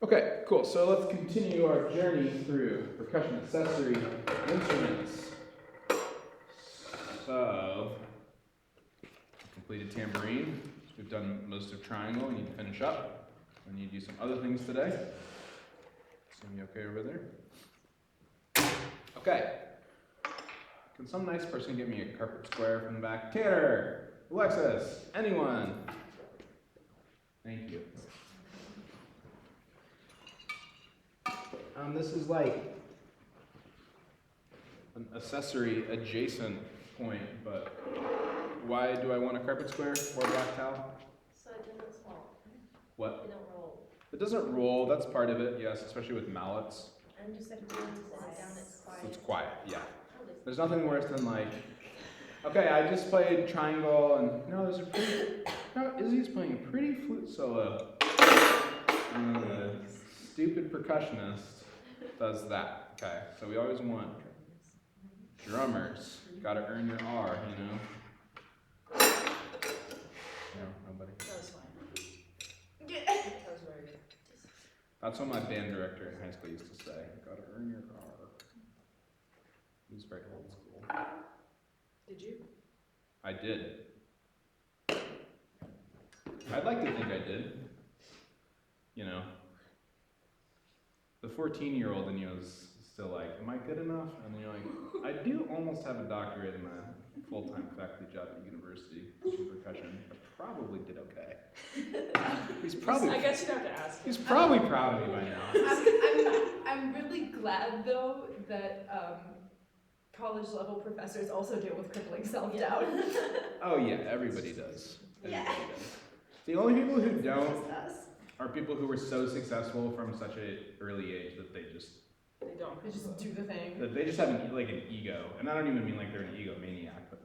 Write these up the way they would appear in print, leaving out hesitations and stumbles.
Okay, cool. So let's continue our journey through percussion accessory instruments. So, completed tambourine. We've done most of triangle. We need to finish up. We need to do some other things today. Seem you okay over there? Okay. Can some nice person give me a carpet square from the back? Tanner, Alexis, anyone? Thank you. This is like an accessory adjacent point, but why do I want a carpet square or a black towel? So it doesn't fall. What? It don't roll. It doesn't roll, that's part of it, yes, especially with mallets. And just like when you sit down, it's quiet. It's quiet, yeah. There's nothing worse than like, okay, I just played triangle and no, Izzy's playing a pretty flute solo. And the stupid percussionist does that. Okay, so we always want drummers. Gotta earn your R, you know? No, nobody. That was fine. Yeah. That was very good. That's what my band director in high school used to say. Gotta earn your R. He was very old school. Did you? I did. I'd like to think I did. You know, the 14-year-old in you is still like, am I good enough? And then you're like, I do almost have a doctorate in a full-time faculty job at university in percussion. I probably did okay. He's probably. I guess you'd have to ask him. He's probably proud of me by now. I'm really glad though that college level professors also deal with crippling self-doubt. Oh yeah, everybody does. Yeah. Everybody does. The only people who don't Just us. are people who were so successful from such an early age that they just do the thing. have an ego, and I don't even mean like they're an egomaniac, but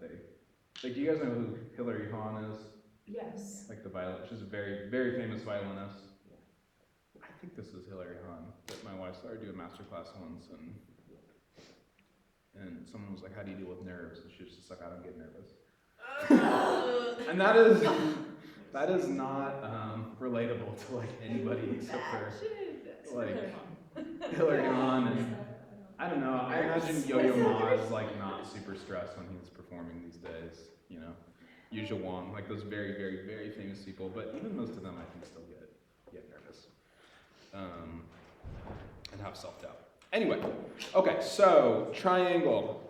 do you guys know who Hilary Hahn is? Yes. Like the she's a very, very famous violinist. I think this is Hilary Hahn that my wife started doing master class once, and someone was like, "How do you deal with nerves?" And she was just like, "I don't get nervous." And that is not relatable to like anybody except for like Hilary Hahn, and I don't know. I imagine Yo-Yo Ma is like not super stressed when he's performing these days. You know, Yu Zhi Wang, like those very, very, very famous people. But even most of them, I think, still get nervous and have self-doubt. Anyway, okay. So triangle.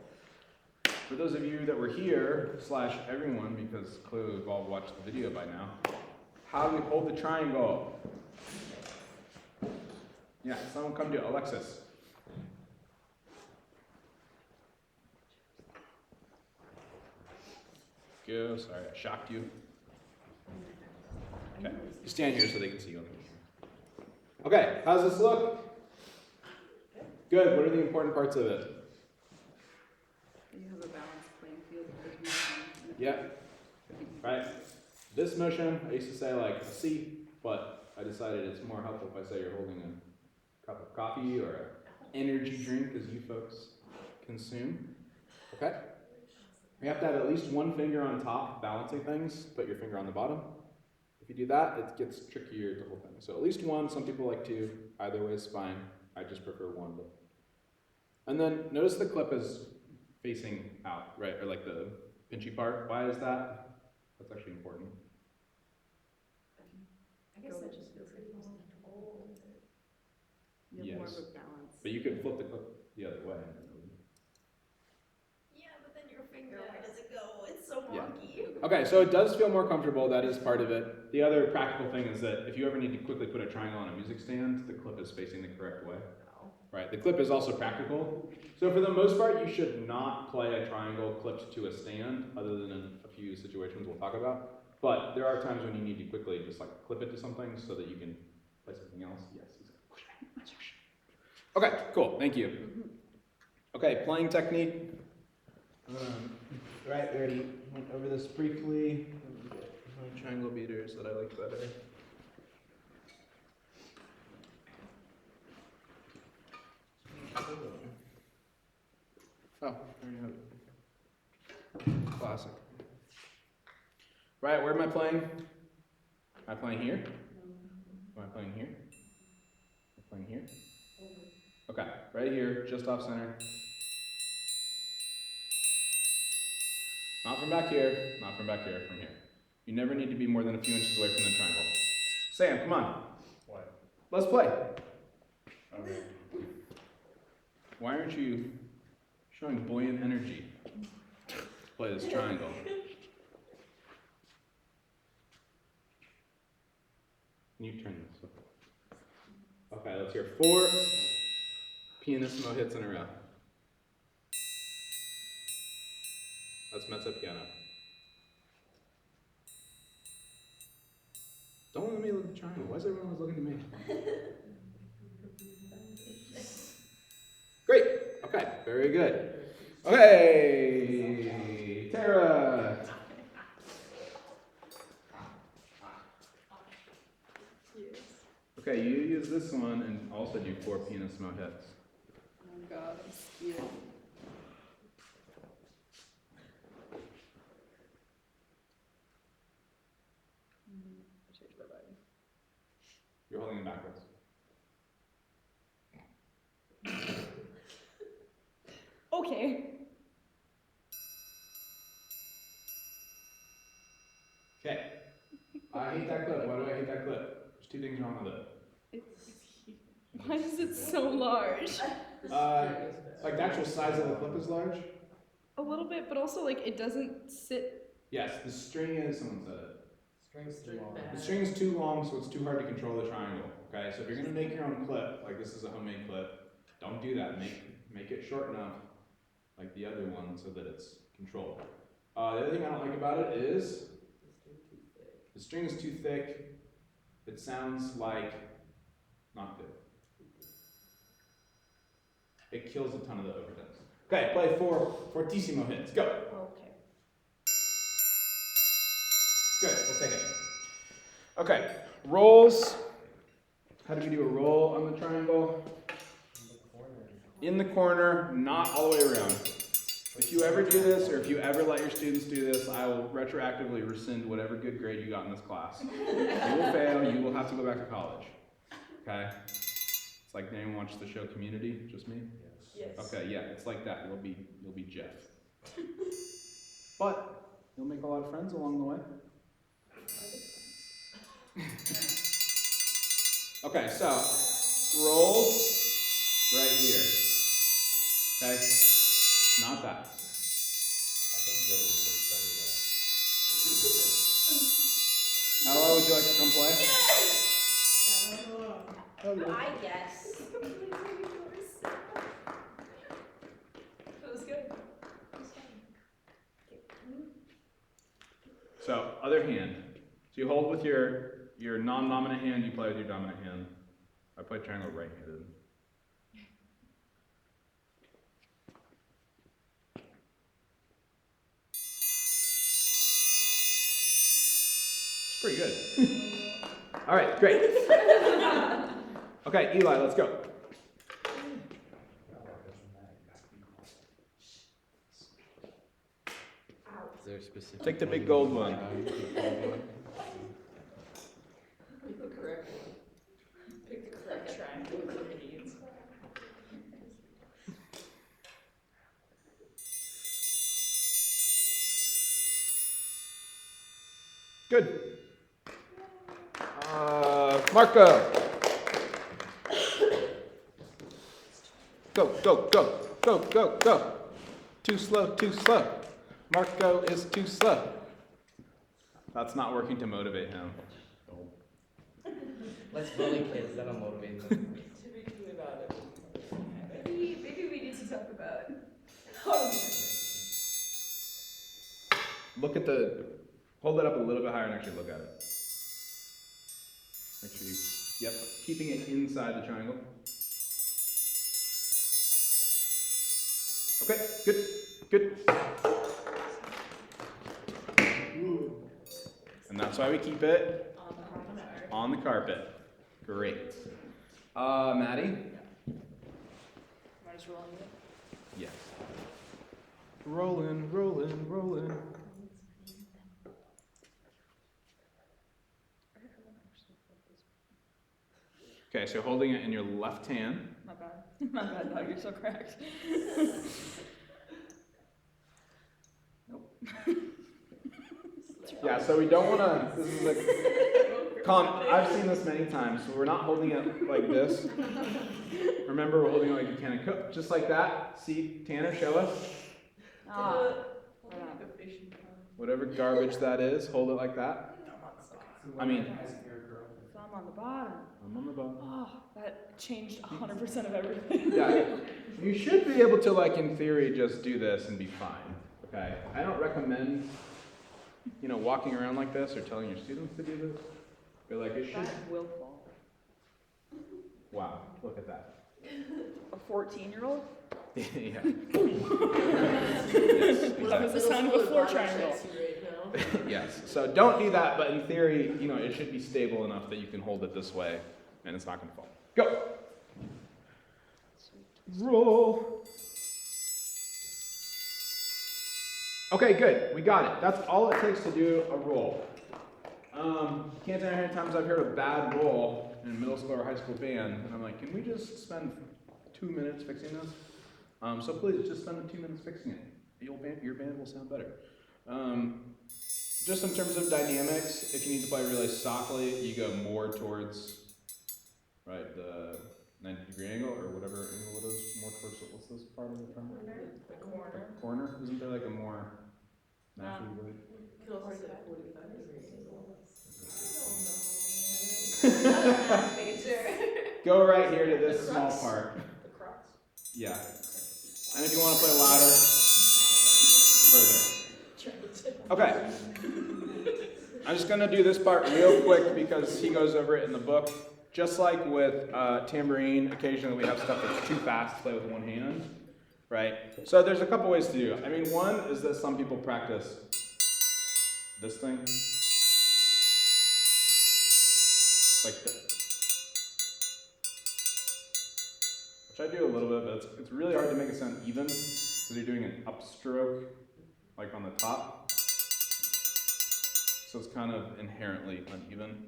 For those of you that were here, / everyone, because clearly we've all watched the video by now, how do we hold the triangle? Yeah, someone come to Alexis. Go, sorry, I shocked you. Okay, you stand here so they can see you. Okay, how's this look? Good, what are the important parts of it? You have a balanced playing field. Yeah, right. This motion, I used to say like C, but I decided it's more helpful if I say you're holding a cup of coffee or an energy drink as you folks consume. Okay? You have to have at least one finger on top balancing things, put your finger on the bottom. If you do that, it gets trickier to hold things. So at least one, some people like two, either way is fine. I just prefer one. And then notice the clip is facing out, right? Or like the pinchy part. Why is that? That's actually important. I guess that just feels like more control. You have more of Yes. a balance. But you could flip the clip the other way. Yeah, but then your finger, where does it go? It's so wonky. Okay, so it does feel more comfortable. That is part of it. The other practical thing is that if you ever need to quickly put a triangle on a music stand, the clip is facing the correct way. Right, the clip is also practical. So for the most part, you should not play a triangle clipped to a stand, other than in a few situations we'll talk about. But there are times when you need to quickly just like clip it to something so that you can play something else. Yes. Okay, cool, thank you. Okay, playing technique. Right, we already went over this briefly. My triangle beaters that I like better. Oh, I already have it. Classic. Right, where am I playing? Am I playing here? Am I playing here? Playing here. Okay, right here, just off center. Not from back here, not from back here, from here. You never need to be more than a few inches away from the triangle. Sam, come on. What? Let's play. Okay. Why aren't you showing buoyant energy? Let's play this triangle. Can you turn this? Okay, let's hear 4 pianissimo hits in a row. That's mezzo piano. Don't let me look at the triangle. Why is everyone always looking at me? Great. Okay, very good. Okay, Tara. Okay, you use this one and also do 4 pianissimo hits. Oh god, I'm scared. I changed my mind. You're holding it backwards. Okay. Okay. I hate that clip. Why do I hate that clip? There's 2 things wrong with it. Why is it so large? Like the actual size of the clip is large. A little bit, but also like it doesn't sit. Yes, the string is, someone said it. String's too long. The string is too long, so it's too hard to control the triangle. Okay, so if you're gonna make your own clip, like this is a homemade clip, don't do that. Make it short enough, like the other one, so that it's controlled. The other thing I don't like about it is the string is too thick. It sounds like not good. It kills a ton of the overtones. Okay, play 4 fortissimo hits. Go. Okay. Good, we'll take it. Okay, rolls. How do we do a roll on the triangle? In the corner, not all the way around. If you ever do this, or if you ever let your students do this, I will retroactively rescind whatever good grade you got in this class. You will fail, you will have to go back to college. Okay? It's like, anyone watch the show Community? Just me? Yes. Okay, yeah, it's like that. You'll be Jeff. But you'll make a lot of friends along the way. Okay, so rolls right here. Okay? Not that. I think the other works better though. Ella, would you like to come play? I guess. That was good. So, other hand. So you hold with your non-dominant hand, you play with your dominant hand. I play triangle right-handed. It's pretty good. All right, great. Okay, Eli, let's go. Is there a specific? Take the big gold one. Pick the correct one. Pick the correct triangle for your needs. Good. Marco. Go, go, go, go, go, go. Too slow, too slow. Marco is too slow. That's not working to motivate him. Let's bully kids, that'll motivate them. Typically about it. Maybe we need to talk about. Look at hold it up a little bit higher and actually look at it. Make sure you, yep, keeping it inside the triangle. Okay, good, good. And that's why we keep it on the carpet. Great. Maddie? Am I just rolling it? Yes. Rolling, rolling, rolling. Okay, so holding it in your left hand. My bad. My bad, no, you're so correct. Yeah, so we don't want to, this is like, Colin, I've seen this many times, so we're not holding it like this. Remember, we're holding it like a can of Coke, just like that. See, Tanner, show us. Ah, Whatever garbage that is, hold it like that. I mean, so I'm on the bottom. I'm on the bottom. Oh, that changed 100% of everything. Yeah, you should be able to, like, in theory, just do this and be fine. Okay, I don't recommend, you know, walking around like this or telling your students to do this. But like, it should. That will fall. Wow, look at that. A 14-year-old? Yeah. Yes, That was the sound of a floor triangle. Yes. So don't do that, but in theory, you know, it should be stable enough that you can hold it this way and it's not going to fall. Go. Roll. Okay, good. We got it. That's all it takes to do a roll. Can't tell you how many times I've heard a bad roll in middle school or high school band, and I'm like, can we just spend 2 minutes fixing this? So please, just spend the 2 minutes fixing it. Your band will sound better. Just in terms of dynamics, if you need to play really softly, you go more towards, right, the 90-degree angle, or whatever angle it is, more towards, what's this part of the trumpet? The corner. The corner? Isn't there like a more matchy word? You can also say 45 degrees. Go right here to this small part. The crux. Yeah. And if you want to play louder, further. Okay. I'm just going to do this part real quick because he goes over it in the book. Just like with tambourine, occasionally we have stuff that's too fast to play with one hand, right? So there's a couple ways to do it. I mean, one is that some people practice this thing. Like this. Which I do a little bit, but it's really hard to make it sound even because you're doing an upstroke, like on the top. So it's kind of inherently uneven.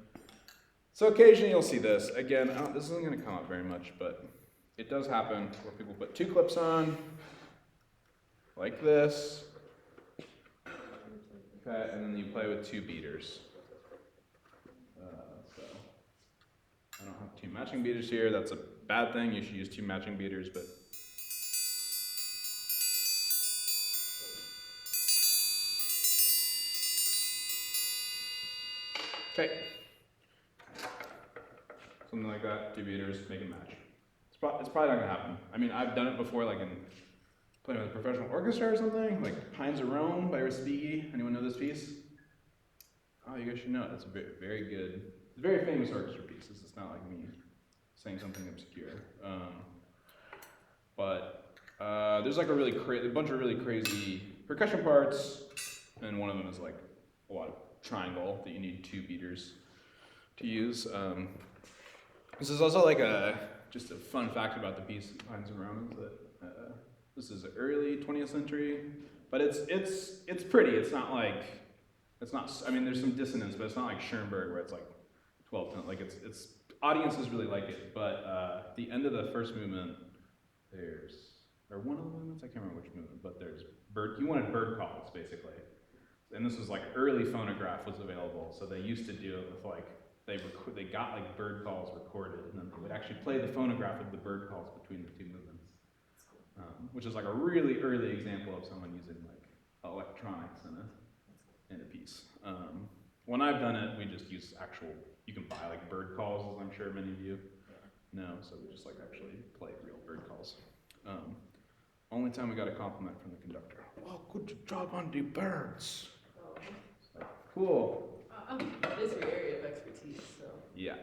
So occasionally you'll see this. Again, this isn't going to come up very much, but it does happen where people put two clips on, like this. Okay, and then you play with two beaters. So I don't have two matching beaters here. That's a bad thing. You should use two matching beaters, but okay. Something like that, two beaters, make it match. It's probably not gonna happen. I mean, I've done it before, like in playing with a professional orchestra or something, like Pines of Rome by Respighi. Anyone know this piece? Oh, you guys should know it. It's a very, very good, it's a very famous orchestra piece. It's not like me saying something obscure. There's like a bunch of really crazy percussion parts, and one of them is like a lot of triangle that you need two beaters to use. This is also like just a fun fact about the piece Pines of Rome is that this is early 20th century, but it's pretty. It's not. I mean, there's some dissonance, but it's not like Schoenberg where it's like 12/10. Like it's audiences really like it, but the end of the first movement, or one of the movements, I can't remember which movement, but you wanted bird calls basically, and this was like early phonograph was available, so they used to do it with like they got like bird calls recorded, and then they would actually play the phonograph of the bird calls between the two movements, which is like a really early example of someone using like electronics in a piece. When I've done it, we just use you can buy like bird calls, as I'm sure many of you know, so we just like actually play real bird calls. Only time we got a compliment from the conductor. Oh, good job on the birds. Like, cool. That is your area of expertise, so. Yeah.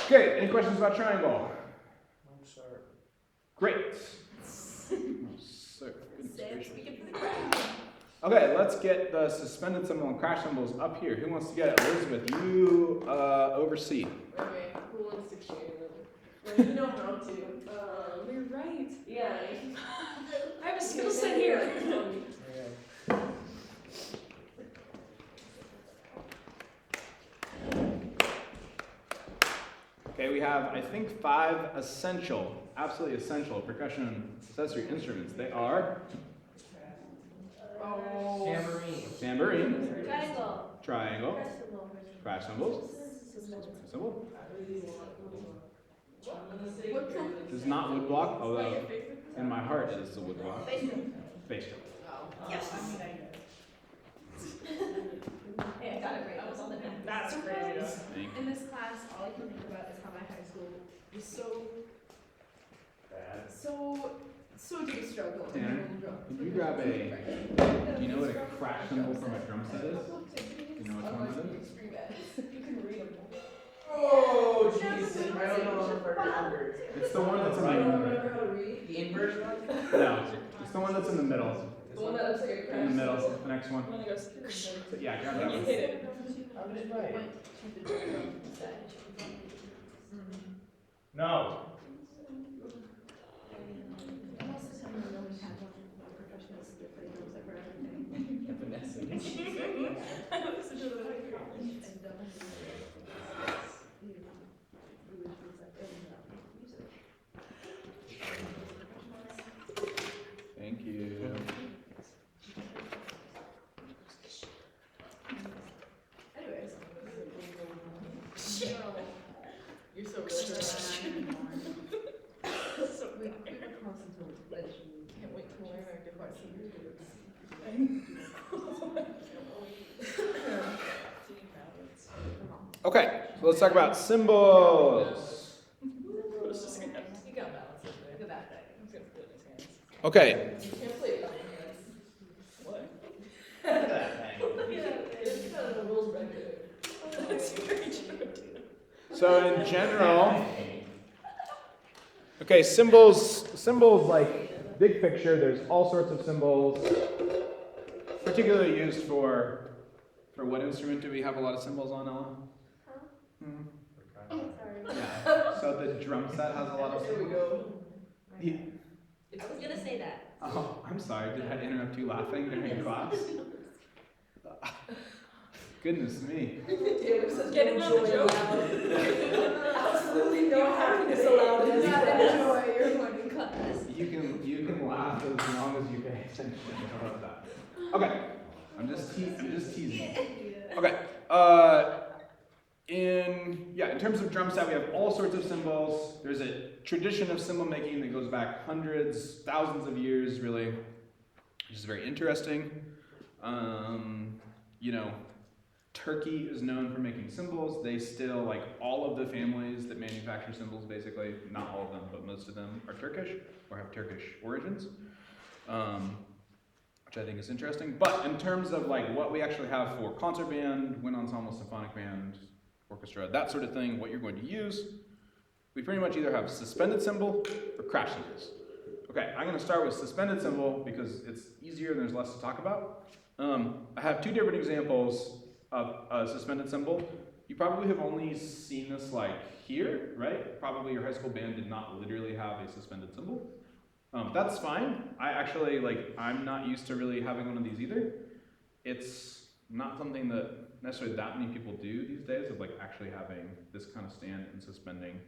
Okay, any questions about triangle? I'm sorry. Great. Okay, let's get the suspended cymbal and crash cymbals up here. Who wants to get it? Elizabeth, you oversee. Okay, who wants to share them? Well, you know how to. You're right. Yeah. I have a skill set here. Okay, we have, I think, 5 essential, absolutely essential percussion accessory instruments. They are tambourine, triangle, crash cymbals, cymbal. This is not woodblock, although in my heart it is the woodblock. Bass drum. Yes. Hey, I got it right. I was on the net. That's crazy. Thank you. In this class, all I can think about is how my high school was so did a struggle. Tanner, can you grab a, do you know what a crash cymbal from a drum set is? Do you know which one it is? You can read them. Oh, jeez. I don't know if I remember. It's the one that's in the The inverse one? No, it's the one that's in the middle. The one that looks like a crash. In the middle, the next one. When it goes, Yeah, grab that you one. hit it. I was right. Mm-hmm. No. Most of the time, we always have one professionals that play drums that for everything. Vanessa. I listen to the Thank you. Anyways. You're so good. So good. Can't wait to learn our different Okay, so let's talk about cymbals. He got balance over there. Look at that thing. He's gonna put it in his hands. Okay, You can't play it with your hands. What? Look at that thing. It's kind of the rules right there. That's very true, dude. so in general, okay, cymbals like big picture, there's all sorts of cymbals, particularly used for what instrument do we have a lot of cymbals on, Ella? Hmm. Yeah. So the drum set has a lot of There we cymbals. go. Yeah. I was gonna say that. Oh, I'm sorry. Did I interrupt you laughing during class? Goodness me. Get another joke. Absolutely no happiness allowed in this class. Enjoy your morning class. You can laugh as long as you pay attention. How about that? Okay. I'm just teasing. Okay. In terms of drum set, we have all sorts of cymbals. There's a tradition of cymbal making that goes back hundreds, thousands of years, really, which is very interesting. Turkey is known for making cymbals. They still, like all of the families that manufacture cymbals, basically, not all of them, but most of them are Turkish or have Turkish origins, which I think is interesting. But in terms of like what we actually have for concert band, wind ensemble, symphonic band, orchestra, that sort of thing, what you're going to use, we pretty much either have suspended cymbal or crash cymbals. Okay, I'm going to start with suspended cymbal because it's easier and there's less to talk about. I have 2 different examples of a suspended cymbal. You probably have only seen this like here, right? Probably your high school band did not literally have a suspended cymbal. That's fine. I'm not used to really having one of these either. It's not something that necessarily that many people do these days, of like actually having this kind of stand and suspending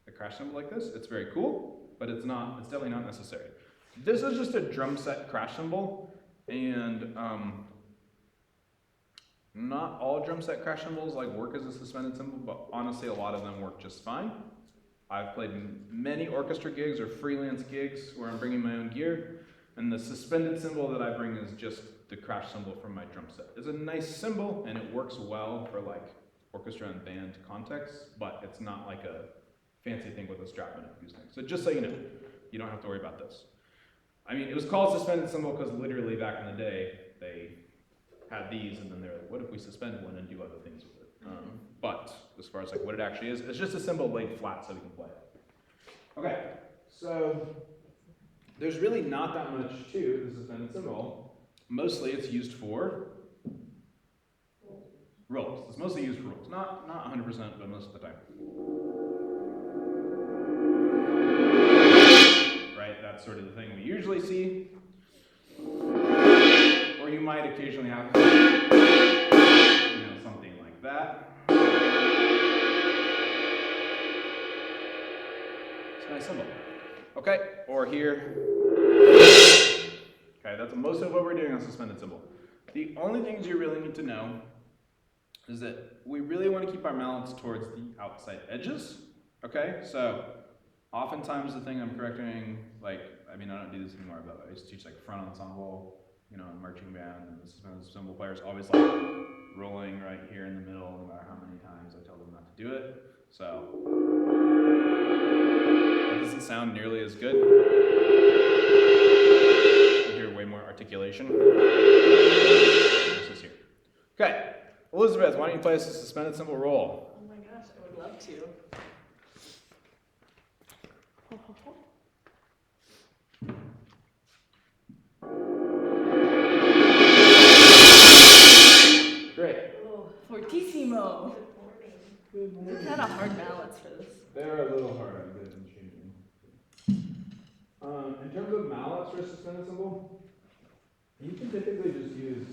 a crash cymbal like this. It's very cool, but it's definitely not necessary. This is just a drum set crash cymbal, and not all drum set crash cymbals like work as a suspended cymbal, but honestly a lot of them work just fine. I've played many orchestra gigs or freelance gigs where I'm bringing my own gear, and the suspended cymbal that I bring is just the crash cymbal from my drum set. It's a nice cymbal, and it works well for like orchestra and band contexts, but it's not like a fancy thing with a strap in it these things. So just so you know, you don't have to worry about this. I mean, it was called suspended cymbal because literally back in the day, they had these, and then they were like, what if we suspend one and do other things with it? But as far as like what it actually is, it's just a cymbal laid flat so we can play it. Okay, so there's really not that much to the suspended cymbal. Mostly it's used for rolls. It's mostly used for rolls. Not 100%, but most of the time. Right, that's sort of the thing we usually see. Or you might occasionally have, something like that. It's a nice symbol. Okay, or here. Okay, that's most of what we're doing on suspended cymbal. The only things you really need to know is that we really want to keep our mallets towards the outside edges. Okay, so oftentimes the thing I'm correcting, like, I mean, I don't do this anymore, but I used to teach like front ensemble, you know, in marching band, and the suspended cymbal players always like rolling right here in the middle, no matter how many times I tell them not to do it. So that doesn't sound nearly as good. You hear way more articulation. This is here. Okay, Elizabeth, why don't you play us a suspended cymbal roll? Oh my gosh, I would love to. Great. Oh, fortissimo. Good We've morning. had a hard balance for this. They're a little hard on good and changing. In terms of mallets for suspended cymbal, you can typically just use.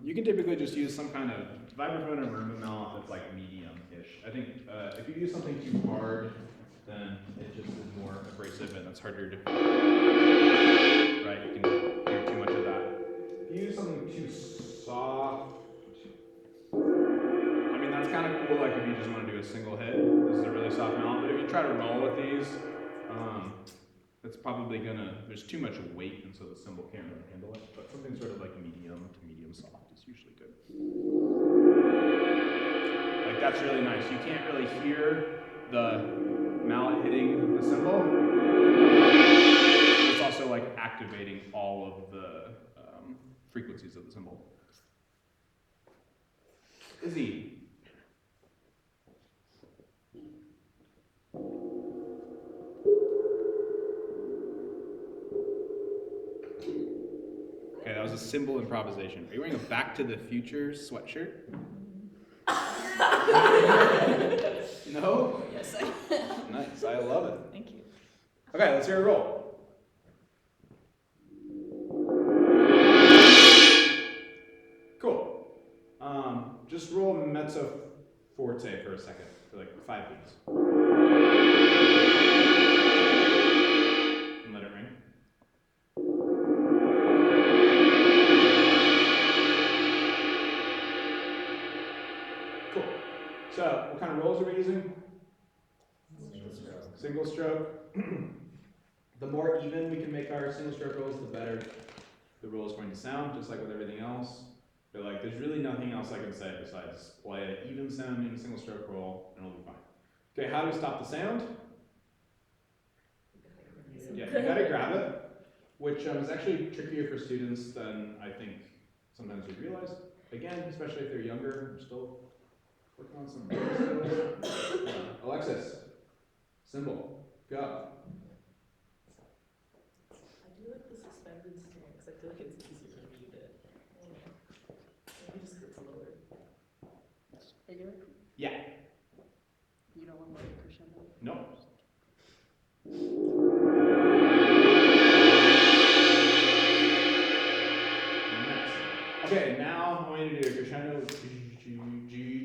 You can typically just use some kind of vibraphone or marimba mallet that's like medium-ish. I think if you use something too hard, then it just is more abrasive and it's harder to. Right, you can hear too much of that. If you use something too soft. I mean, that's kind of cool, like if you just want to do a single hit. This is a really soft mallet, but if you try to roll with these, it's probably gonna, there's too much weight, and so the cymbal can't really handle it. But something sort of like medium to medium soft is usually good. Like that's really nice. You can't really hear the mallet hitting the cymbal. It's also like activating all of the frequencies of the cymbal. Izzy. Okay, that was a cymbal improvisation. Are you wearing a Back to the Future sweatshirt? No? Yes, I am. Nice, I love it. Thank you. Okay, let's hear a roll. Cool. Just roll mezzo forte for a second, for like 5 beats. And let it ring. Cool. So, what kind of rolls are we using? Single stroke. The more even we can make our single stroke rolls, the better the roll is going to sound, just like with everything else. But like, there's really nothing else I can say besides play an even sounding single stroke roll, and it'll be fine. Okay, how do we stop the sound? Yeah, you gotta grab it, which is actually trickier for students than I think sometimes we realize. Again, especially if they're younger, we're still working on some skills. Alexis, cymbal, go. I do like the suspended snare because I feel like it's easier to mute it. Maybe just 'cause it's lower. Regular? Yeah. You don't want more crescendo? No. Next. Okay, now I want you to do a crescendo,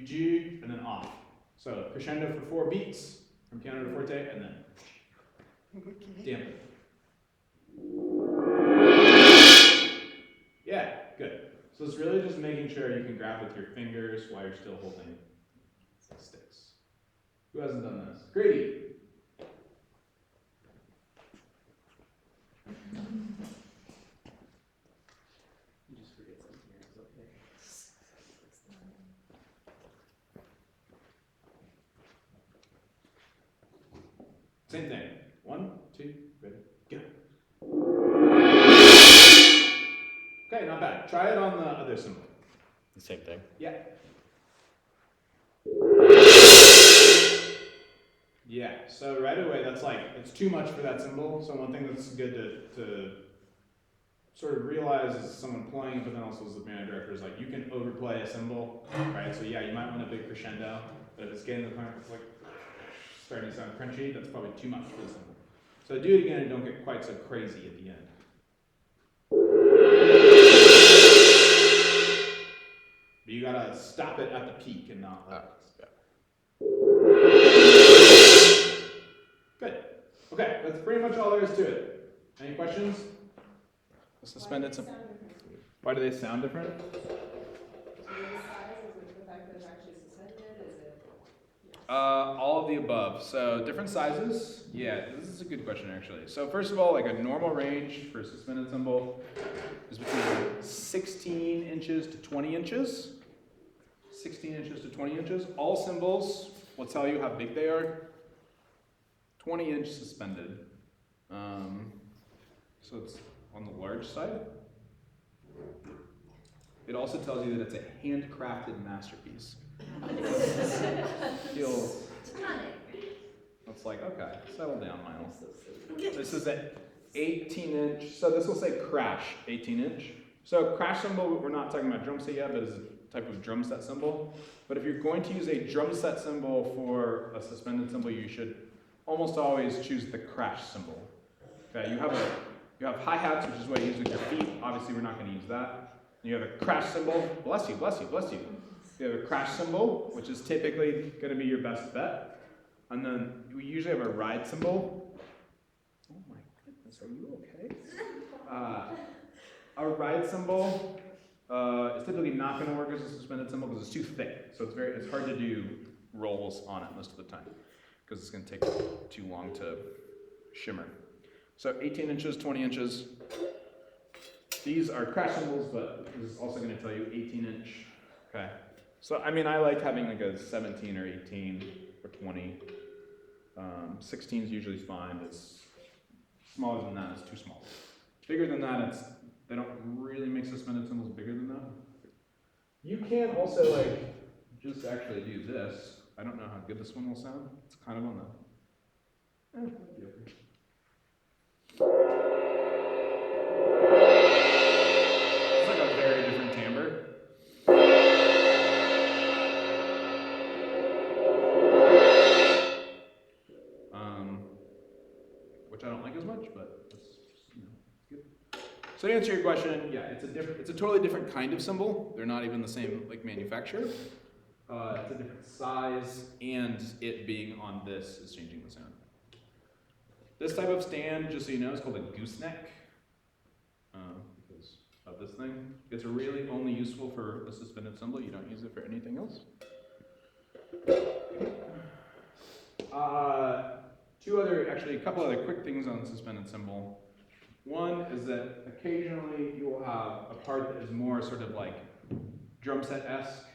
G, and then off. So crescendo for 4 beats, from piano to forte, and then dampen. Yeah, good. So it's really just making sure you can grab with your fingers while you're still holding the sticks. Who hasn't done this? Grady. You just forget something here, it's okay. Same thing. 1, 2, ready, go. Okay, not bad. Try it on the other cymbal. The same thing. Yeah. Yeah, so right away that's like, it's too much for that cymbal. So one thing that's good to sort of realize as someone playing, but then also as the band director, is like you can overplay a cymbal, right? So yeah, you might want a big crescendo, but if it's getting to the point where it's like starting to sound crunchy, that's probably too much for the cymbal. So do it again and don't get quite so crazy at the end. But you gotta stop it at the peak and not let it. Good. Okay, that's pretty much all there is to it. Any questions? The suspended cymbal. Why do they sound different? Is it the size? Is it the fact that it's actually suspended? Is it? All of the above. So different sizes. Yeah, this is a good question actually. So first of all, like a normal range for a suspended cymbal is between 16 inches to 20 inches. 16 inches to 20 inches. All cymbals will tell you how big they are. 20-inch suspended. So it's on the large side. It also tells you that it's a handcrafted masterpiece. Feels. It's like, okay, settle down, Miles. This is an 18-inch, so this will say crash, 18-inch. So crash cymbal, we're not talking about drum set yet, but it's a type of drum set cymbal. But if you're going to use a drum set cymbal for a suspended cymbal, you should almost always choose the crash cymbal. Okay, you have hi-hats, which is what you use with your feet. Obviously, we're not going to use that. You have a crash cymbal. Bless you, bless you, bless you. You have a crash cymbal, which is typically going to be your best bet. And then we usually have a ride cymbal. Oh my goodness, are you okay? A ride cymbal is typically not going to work as a suspended cymbal because it's too thick. So it's hard to do rolls on it most of the time because it's going to take too long to shimmer. So 18 inches, 20 inches. These are crash cymbals, but this is also going to tell you 18-inch. Okay. So I mean, I like having like a 17 or 18 or 20. 16 is usually fine. It's smaller than that, it's too small. Bigger than that, they don't really make suspended cymbals bigger than that. You can also like just actually do this. I don't know how good this one will sound. It's kind of on the. Might be okay. It's like a very different timbre. Which I don't like as much, but it's good. So to answer your question, yeah, it's a totally different kind of cymbal. They're not even the same like manufacturer. It's a different size, and it being on this is changing the sound. This type of stand, just so you know, is called a gooseneck. Because of this thing. It's really only useful for a suspended cymbal. You don't use it for anything else. A couple other quick things on the suspended cymbal. One is that occasionally you will have a part that is more sort of like drum set-esque,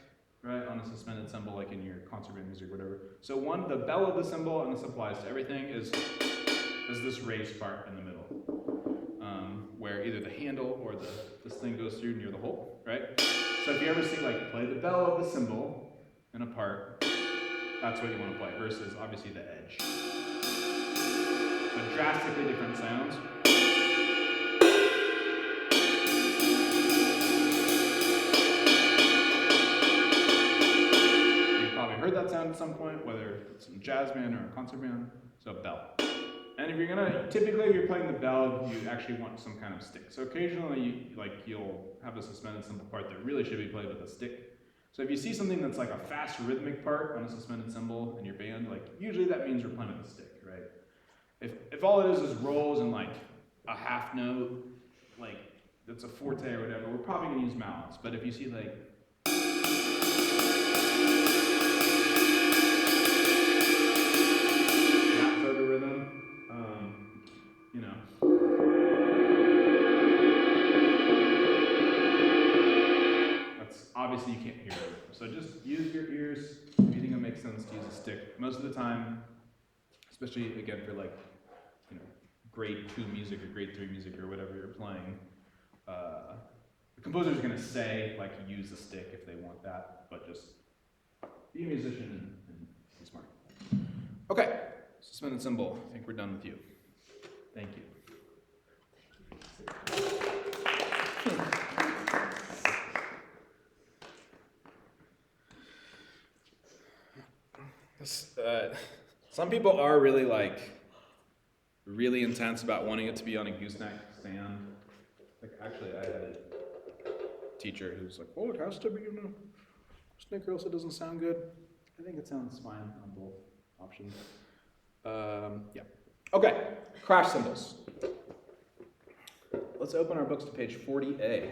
right, on a suspended cymbal, like in your concert band music or whatever. So the bell of the cymbal, and this applies to everything, is this raised part in the middle, where either the handle or this thing goes through near the hole, right? So if you ever see like play the bell of the cymbal in a part, that's what you want to play, versus obviously the edge. So drastically different sounds. You've probably heard that sound at some point, whether it's in a jazz band or a concert band. So bell. And if typically if you're playing the bell, you actually want some kind of stick. So occasionally, you'll have a suspended cymbal part that really should be played with a stick. So if you see something that's like a fast rhythmic part on a suspended cymbal in your band, usually that means you're playing with a stick, right? If all it is rolls and like a half note, like that's a forte or whatever, we're probably gonna use mallets. But if you see like that sort of rhythm, that's obviously you can't hear it. So just use your ears. If you think it makes sense to use a stick. Most of the time, especially again for like, grade 2 music or grade 3 music or whatever you're playing, the composer's going to say use a stick if they want that, but just be a musician and be smart. Okay, suspended cymbal. I think we're done with you. Thank you. Some people are really intense about wanting it to be on a gooseneck stand. Actually, I had a teacher who's like, "Oh, it has to be on a gooseneck or else it doesn't sound good." I think it sounds fine on both options. Yeah. Okay, crash cymbals. Let's open our books to page 40A.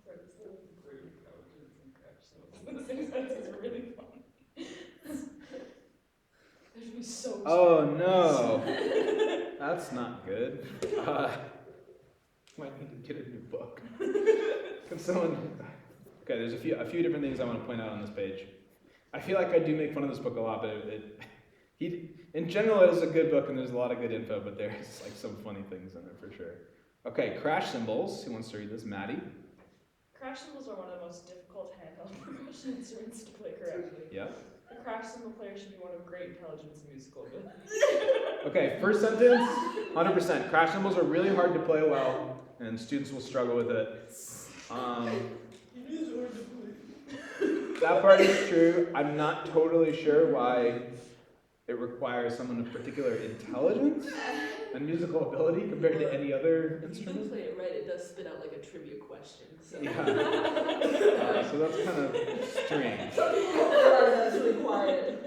Sorry, this little great intelligence and crash cymbals in the same sentence is really fun. There should be so much. Oh no, that's not good. Might need to get a new book. Can someone? Okay, there's a few different things I want to point out on this page. I feel like I do make fun of this book a lot, but in general, it is a good book and there's a lot of good info, but there's like some funny things in it for sure. Okay, crash cymbals. Who wants to read this? Maddie? Crash cymbals are one of the most difficult handheld percussion instruments to play correctly. Yeah. The crash cymbal player should be one of great intelligence and musical ability. Okay, first sentence, 100%. Crash cymbals are really hard to play well, and students will struggle with it. That part is true. I'm not totally sure why it requires someone of particular intelligence and musical ability compared to any other If you instrument. play it right, it does spit out like a trivia question. So. Yeah. So that's kind of strange. Some people don't realize that's required.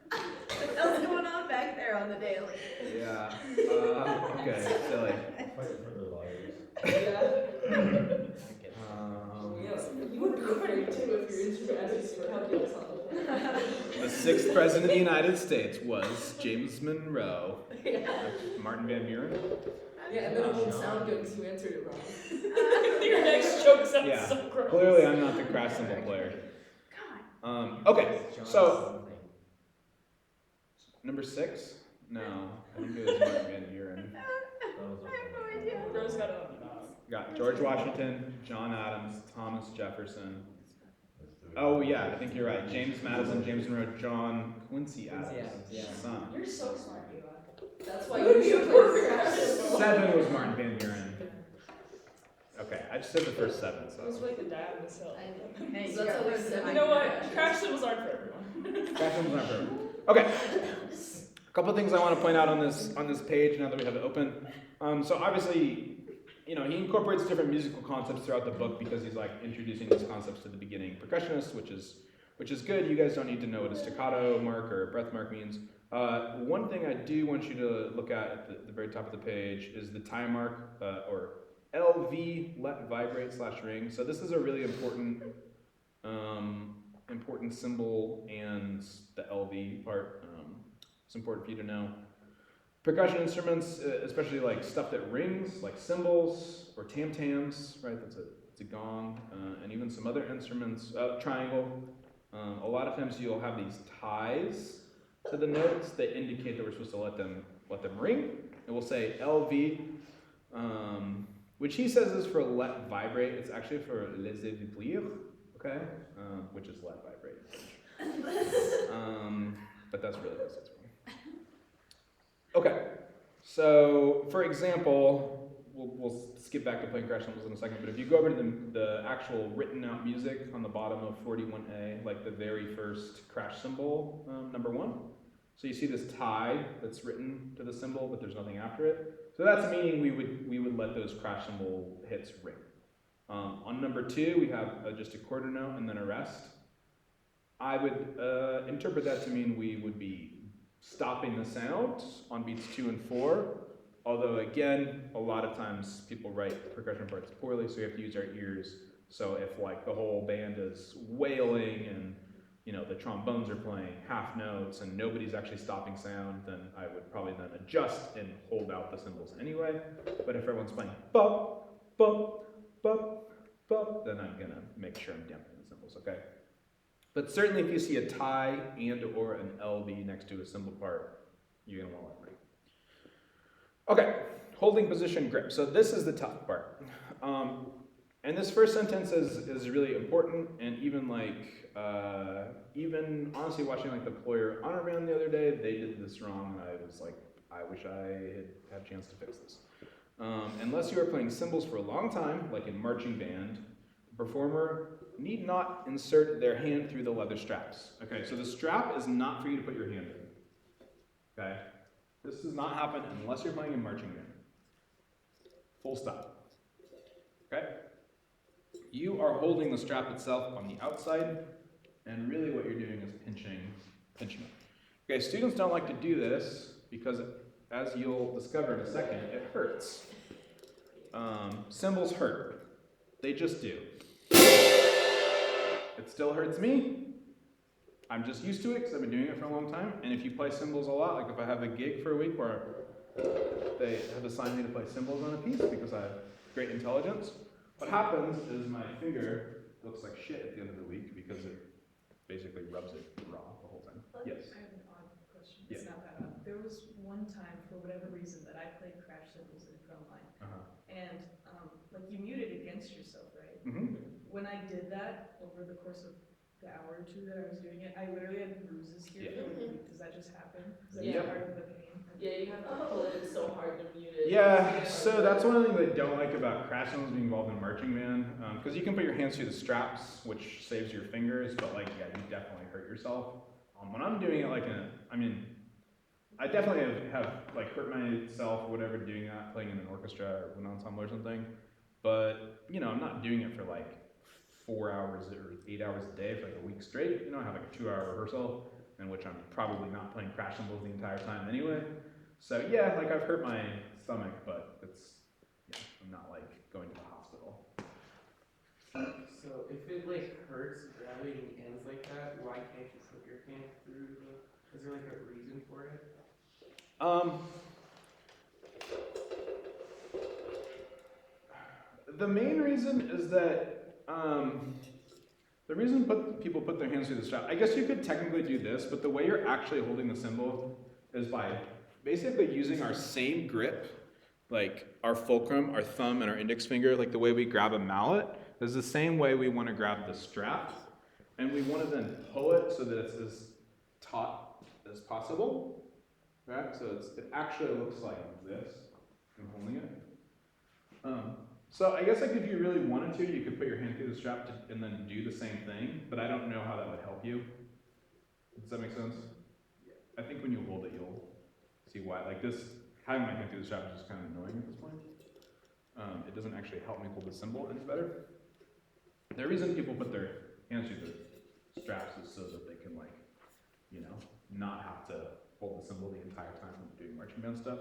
What else going on back there on the daily? Yeah. Okay, silly. Fighting for their lives. Yeah. Um, You would be afraid too if your instrument had to calculus on the The sixth president of the United States was James Monroe. Yeah. Martin Van Buren. Yeah, and then it won't sound good because you answered it wrong. Your next joke sounds Yeah. so gross. Clearly, I'm not the crash cymbal player. Okay, so number 6? No, I think it was Martin Van Buren. Rose got it. Got George Washington, John Adams, Thomas Jefferson. Oh yeah, I think you're right. James Madison, James Monroe, John Quincy Adams, son. You're so smart, Eli. That's why you should play crash cymbal. 7 was Martin Van Buren. Okay, I just said the first 7, It was so. like the dad in this hill. Hey, So that's at least 7. You know what? Crash cymbals aren't for everyone. Crash cymbals aren't for everyone. Okay. A couple things I want to point out on this page now that we have it open. So obviously, he incorporates different musical concepts throughout the book because he's like introducing these concepts to the beginning percussionists, which is good. You guys don't need to know what a staccato mark or a breath mark means. One thing I do want you to look at the very top of the page is the time mark or LV, let vibrate / ring. So this is a really important symbol, and the LV part. It's important for you to know. Percussion instruments, especially like stuff that rings, like cymbals or tam-tams, right? That's a gong, and even some other instruments, triangle. A lot of times you'll have these ties to the notes that indicate that we're supposed to let them ring. And we'll say LV, which he says is for let vibrate. It's actually for laisser vibrer, okay? Which is let vibrate. But that's really what it stands for. Okay, so for example, we'll skip back to playing crash cymbals in a second, but if you go over to the actual written out music on the bottom of 41A, like the very first crash cymbal, number 1. So you see this tie that's written to the cymbal, but there's nothing after it. So that's meaning we would let those crash cymbal hits ring. On number 2, we have just a quarter note and then a rest. I would interpret that to mean we would be stopping the sound on beats 2 and 4, although again, a lot of times people write percussion parts poorly, so we have to use our ears. So if like the whole band is wailing and the trombones are playing half notes and nobody's actually stopping sound, then I would probably then adjust and hold out the cymbals anyway. But if everyone's playing bop, bop, bop, bop, then I'm gonna make sure I'm damping the cymbals, okay? But certainly if you see a tie and or an LV next to a cymbal part, you're gonna want to ring. Okay, holding position grip. So this is the tough part. And this first sentence is really important, and even like, even honestly watching like the Ployer honor band the other day, they did this wrong, and I was like, I wish I had a chance to fix this. Unless you are playing cymbals for a long time, like in marching band, the performer need not insert their hand through the leather straps. Okay, so the strap is not for you to put your hand in. Okay? This does not happen unless you're playing in marching band. Full stop. Okay? You are holding the strap itself on the outside, and really what you're doing is pinching it. Okay, students don't like to do this because, as you'll discover in a second, it hurts. Cymbals hurt. They just do. It still hurts me. I'm just used to it because I've been doing it for a long time. And if you play cymbals a lot, like if I have a gig for a week where they have assigned me to play cymbals on a piece because I have great intelligence, what happens is my finger looks like shit at the end of the week because it basically rubs it raw the whole time. Yes. I have an odd question. It's Yeah. not that odd. There was one time, for whatever reason, that I played crash cymbals in drumline, and like you muted against yourself, right? Mm-hmm. When I did that over the course of the hour or two that I was doing it, I literally had bruises here for like a week. Does that just happen? Is that Yeah. part of the pain? Yeah, you have to pull it so hard to mute it. Yeah, so that's one of the things I don't like about crash cymbals being involved in marching band, because you can put your hands through the straps, which saves your fingers, but like, yeah, you definitely hurt yourself. When I'm doing it like I definitely have like hurt myself or whatever doing that, playing in an orchestra or an ensemble or something, but you know, I'm not doing it for like 4 hours or 8 hours a day for like a week straight. You know, I have like a 2-hour rehearsal in which I'm probably not playing crash cymbals the entire time anyway. So yeah, like I've hurt my stomach, but I'm not like going to the hospital. So if it like hurts grabbing the ends like that, why can't you put your hand through the? Is there like a reason for it? The main reason is that the reason people put their hands through the strap, I guess you could technically do this, but the way you're actually holding the cymbal is by basically using our same grip, like our fulcrum, our thumb, and our index finger, like the way we grab a mallet, is the same way we want to grab the strap, and we want to then pull it so that it's as taut as possible. Right? So it actually looks like this. I'm holding it. So I guess like if you really wanted to, you could put your hand through the strap and then do the same thing, but I don't know how that would help you. Does that make sense? I think when you hold it, you'll see why. Like this, having my hand through the strap is just kind of annoying at this point. It doesn't actually help me hold the cymbal any better. The reason people put their hands through the straps is so that they can like, you know, not have to hold the cymbal the entire time when doing marching band stuff.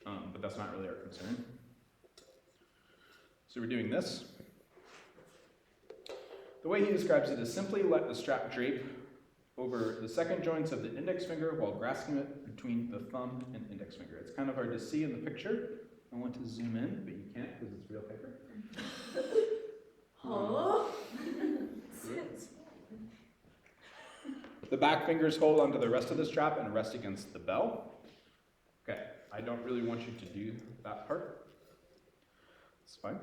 But that's not really our concern. So we're doing this. The way he describes it is simply let the strap drape over the second joints of the index finger while grasping it between the thumb and index finger. It's kind of hard to see in the picture. I want to zoom in, but you can't because it's real paper. Huh? The back fingers hold onto the rest of the strap and rest against the bell. Okay, I don't really want you to do that part. It's fine.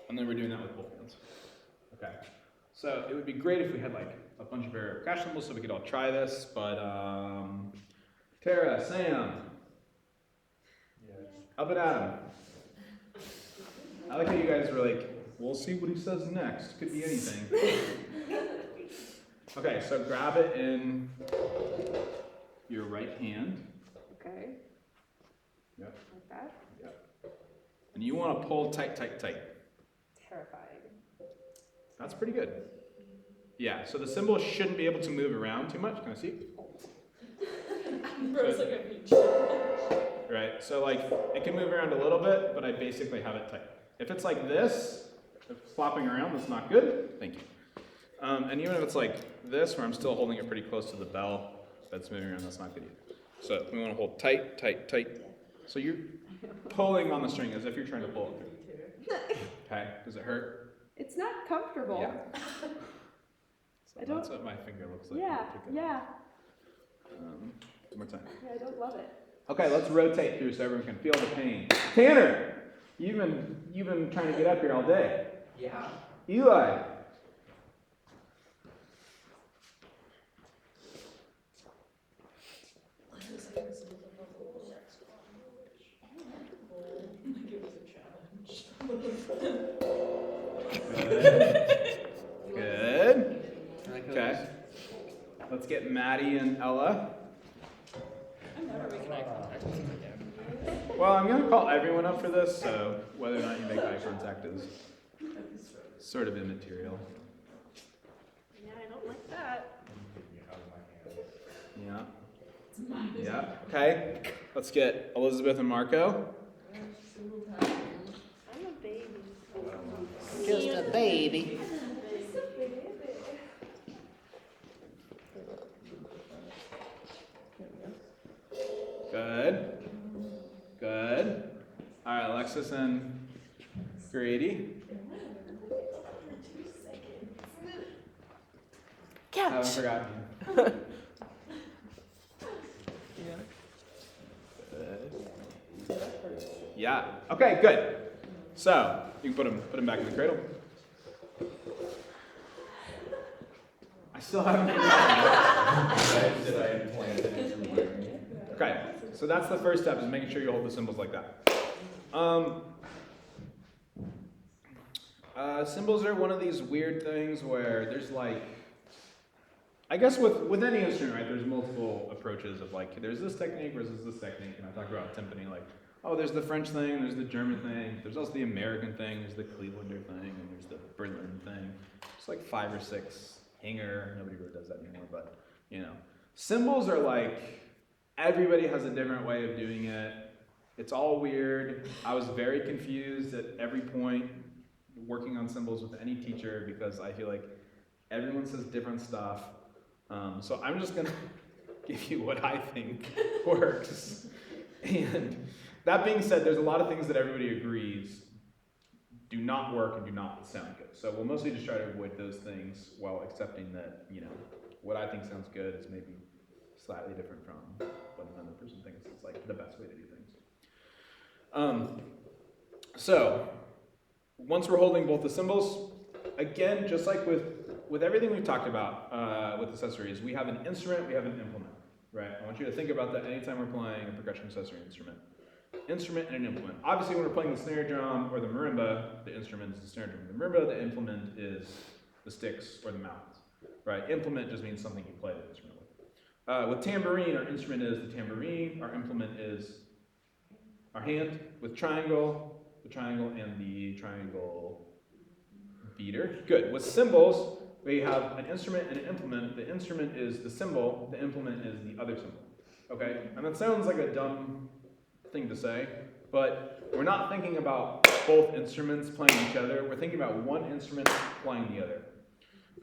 And then we're doing that with both hands. Okay. So it would be great if we had like a bunch of variable crash cymbals so we could all try this, but Tara, Sam, up and Adam. I like how you guys were like, we'll see what he says next. Could be anything. Okay, so grab it in your right hand. Okay. Yep. Like that? Yep. And you want to pull tight, tight, tight. Terrifying. That's pretty good. Yeah, so the cymbal shouldn't be able to move around too much. Can I see? Bro's like a beach. Right, so like it can move around a little bit, but I basically have it tight. If it's like this, if it's flopping around, that's not good. Thank you. And even if it's like this, where I'm still holding it pretty close to the bell, that's moving around, that's not good either. So we want to hold tight, tight, tight. So you're pulling on the string as if you're trying to pull it through. Okay, does it hurt? It's not comfortable. Yeah. So I don't- that's what my finger looks like. Yeah, Pick it up. yeah. One more time. Yeah, I don't love it. Okay, let's rotate through so everyone can feel the pain. Tanner, you've been trying to get up here all day. Yeah. Eli. Like it was a challenge. Good. Okay. Let's get Maddie and Ella. I'm never making eye contact with him again. Well, I'm going to call everyone up for this, so whether or not you make eye contact is sort of immaterial. Yeah, I don't like that. Yeah. Yeah. Okay. Let's get Elizabeth and Marco. I'm a baby. Just a baby. Good. Good. All right, Alexis and Grady. Haven't forgotten you. Good. Yeah. Okay, good. So you can put them back in the cradle. I still haven't Okay, so that's the first step, is making sure you hold the cymbals like that. Cymbals are one of these weird things where there's like, I guess with any instrument, right, there's multiple approaches of like, there's this technique versus this technique, and I talk about timpani, like, oh, there's the French thing, there's the German thing, there's also the American thing, there's the Clevelander thing, and there's the Berlin thing. It's like 5 or 6. Hanger, nobody really does that anymore, but, you know. Cymbals are like, everybody has a different way of doing it. It's all weird. I was very confused at every point working on cymbals with any teacher because I feel like everyone says different stuff. So I'm just gonna give you what I think works. And that being said, there's a lot of things that everybody agrees do not work and do not sound good. So we'll mostly just try to avoid those things while accepting that, you know, what I think sounds good is maybe slightly different from what another person thinks is like the best way to do things. So once we're holding both the cymbals, again, just like with everything we've talked about with accessories, we have an instrument, we have an implement, right? I want you to think about that anytime we're playing a percussion accessory instrument. Instrument and an implement. Obviously, when we're playing the snare drum or the marimba, the instrument is the snare drum. The marimba, the implement is the sticks or the mouths, right? Implement just means something you play the instrument with. With tambourine, our instrument is the tambourine. Our implement is our hand. With triangle, the triangle and the triangle beater. Good. With cymbals, we have an instrument and an implement. The instrument is the cymbal. The implement is the other cymbal. Okay? And that sounds like a dumb thing to say, but we're not thinking about both instruments playing each other. We're thinking about one instrument playing the other.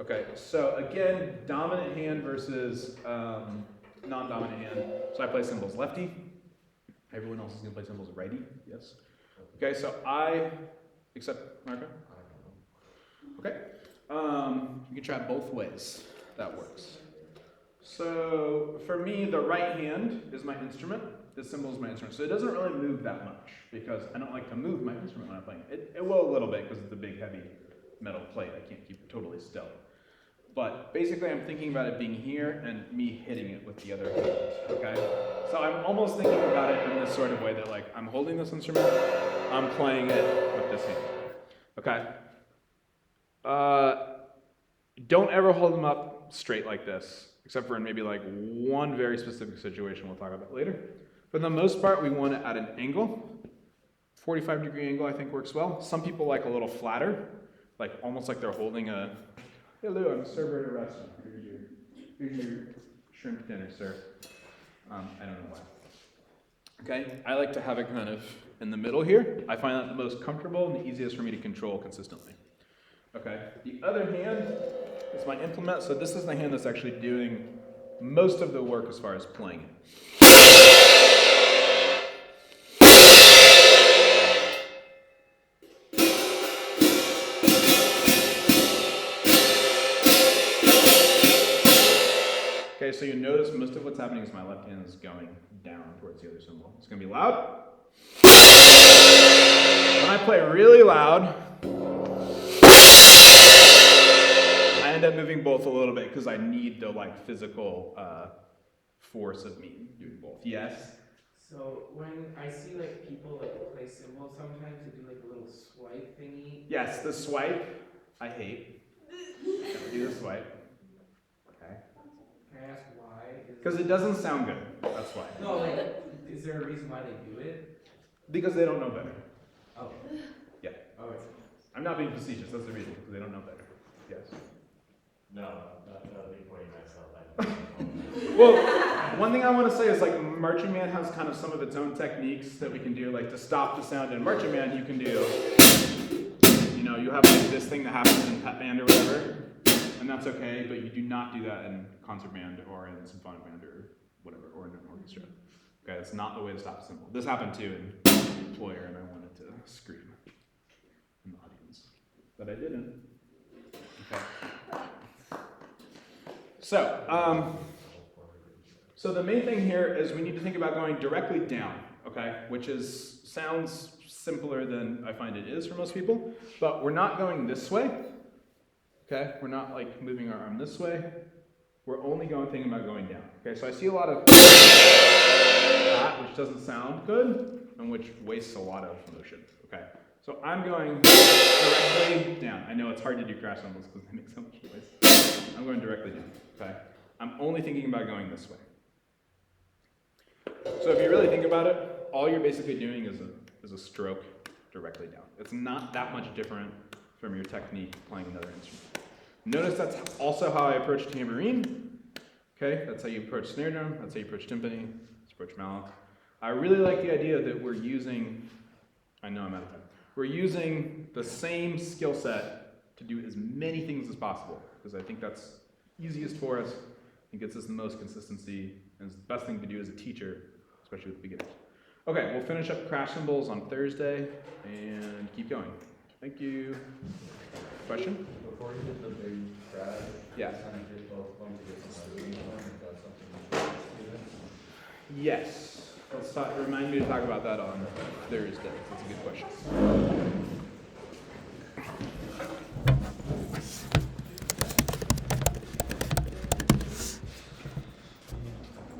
Okay, so again, dominant hand versus non-dominant hand. So I play cymbals lefty. Everyone else is going to play cymbals righty. Yes. Okay, so I accept Marco. Okay. You can try it both ways. That works. So for me, the right hand is my instrument. The cymbal is my instrument. So it doesn't really move that much because I don't like to move my instrument when I'm playing it. It will a little bit because it's a big, heavy metal plate. I can't keep it totally still. But basically, I'm thinking about it being here and me hitting it with the other hand. Okay? So I'm almost thinking about it in this sort of way that, like, I'm holding this instrument, I'm playing it with this hand. Okay? Don't ever hold them up straight like this, except for in maybe like one very specific situation we'll talk about later. For the most part, we want it at an angle. 45-degree angle, I think, works well. Some people like a little flatter, like almost like they're holding a, hello, I'm a server at a restaurant. Here's your shrimp dinner, sir. I don't know why. Okay, I like to have it kind of in the middle here. I find that the most comfortable and the easiest for me to control consistently. Okay, the other hand is my implement. So this is the hand that's actually doing most of the work as far as playing it. Okay, so so you notice most of what's happening is my left hand is going down towards the other cymbal. It's gonna be loud. When I play really loud, I end up moving both a little bit because I need the like physical force of me doing both. Yes. So when I see like people like play cymbals, sometimes they do like a little swipe thingy. Yes, the swipe I hate. Don't do the swipe. Okay. Can I ask why? Because it doesn't sound good. That's why. No, like, is there a reason why they do it? Because they don't know better. Oh. Yeah. Oh, it's I'm not being facetious. That's the reason. Because they don't know better. Yes. No, not me pointing myself. Well, one thing I want to say is like marching band has kind of some of its own techniques that we can do. Like to stop the sound in marching band, you can do, you know, you have like this thing that happens in pep band or whatever, and that's okay. But you do not do that in concert band or in symphonic band or whatever, or in an orchestra. Okay, that's not the way to stop a cymbal. This happened too in Employer, and I wanted to scream in the audience, but I didn't. Okay. So the main thing here is we need to think about going directly down, okay? Which sounds simpler than I find it is for most people, but we're not going this way, okay? We're not like moving our arm this way. We're only thinking about going down, okay? So I see a lot of that, which doesn't sound good, and which wastes a lot of motion, okay? So I'm going directly down. I know it's hard to do crash cymbals because they make so much noise. I'm going directly down, okay? I'm only thinking about going this way. So if you really think about it, all you're basically doing is a stroke directly down. It's not that much different from your technique playing another instrument. Notice that's also how I approach tambourine. Okay, that's how you approach snare drum, that's how you approach timpani, that's approach mallet. I really like the idea that we're using, I know I'm out of time, we're using the same skill set to do as many things as possible, because I think that's easiest for us and gets us the most consistency, and is the best thing to do as a teacher, especially with beginners. Okay, we'll finish up crash cymbals on Thursday and keep going. Thank you. Question? Before you did the big crash, Yeah. kind of did both of them to get some uniform, is that something you do with students? Yes. Remind me to talk about that on Thursday. That's a good question.